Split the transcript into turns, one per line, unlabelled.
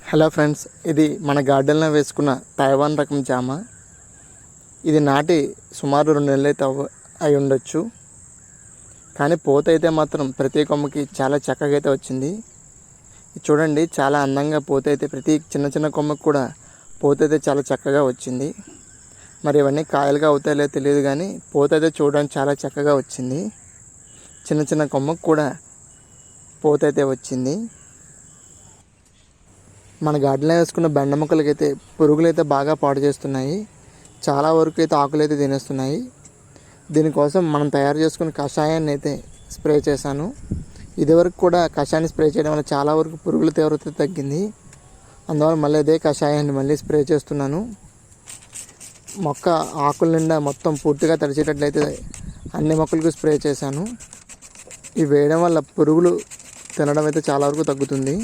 Hello friends, ఇది మన గార్డెన్లో వేసుకున్న తైవాన్ రకం జామ. ఇది నాటి సుమారు 2 నెలలు అయితే అయి ఉండొచ్చు. కానీ పూత అయితే మాత్రం ప్రతి కొమ్మకి చాలా చక్కగా అయితే వచ్చింది. చూడండి, చాలా అందంగా పూత అయితే ప్రతి చిన్న చిన్న కొమ్మకి కూడా పూత అయితే చాలా చక్కగా వచ్చింది. మరి ఇవన్నీ కాయలుగా అవుతాయో తెలియదు, కానీ పూత అయితే చూడడానికి చాలా చక్కగా వచ్చింది. చిన్న చిన్న కొమ్మకు కూడా పూత అయితే వచ్చింది. మన గార్డెన్లో వేసుకున్న బెండ మొక్కలకైతే పురుగులు అయితే బాగా పాడు చేస్తున్నాయి. చాలా వరకు అయితే ఆకులు అయితే తినేస్తున్నాయి. దీనికోసం మనం తయారు చేసుకున్న కషాయాన్ని అయితే స్ప్రే చేశాను. ఇదివరకు కూడా కషాయాన్ని స్ప్రే చేయడం వల్ల చాలా వరకు పురుగుల తీవ్రత తగ్గింది. అందువల్ల మళ్ళీ అదే కషాయాన్ని మళ్ళీ స్ప్రే చేస్తున్నాను. మొక్క ఆకుల నిండా మొత్తం పూర్తిగా తడిచేటట్లయితే అన్ని మొక్కలకు స్ప్రే చేశాను. ఇవి వేయడం వల్ల పురుగులు తినడం అయితే చాలా వరకు తగ్గుతుంది.